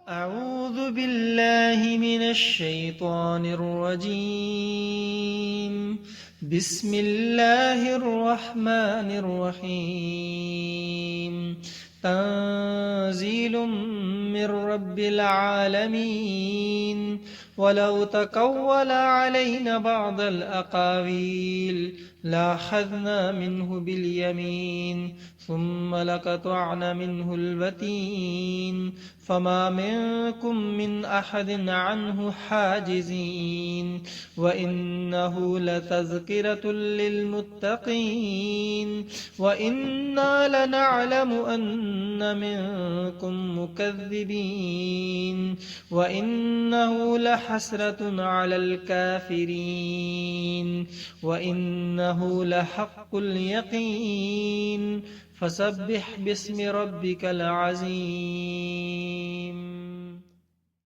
أعوذ بالله من الشيطان الرجيم. بسم الله الرحمن الرحيم. تنزيل من رب العالمين. ولو تقول علينا بعض الأقاويل لأخذنا منه باليمين ثم لقطعنا منه الوتين فما منكم من أحد عنه حاجزين وإنه لتذكرة للمتقين وإنا لنعلم أن منكم مكذبين وإنه لحسرة على الكافرين وإنه لحق اليقين فسبح باسم ربك العظيم.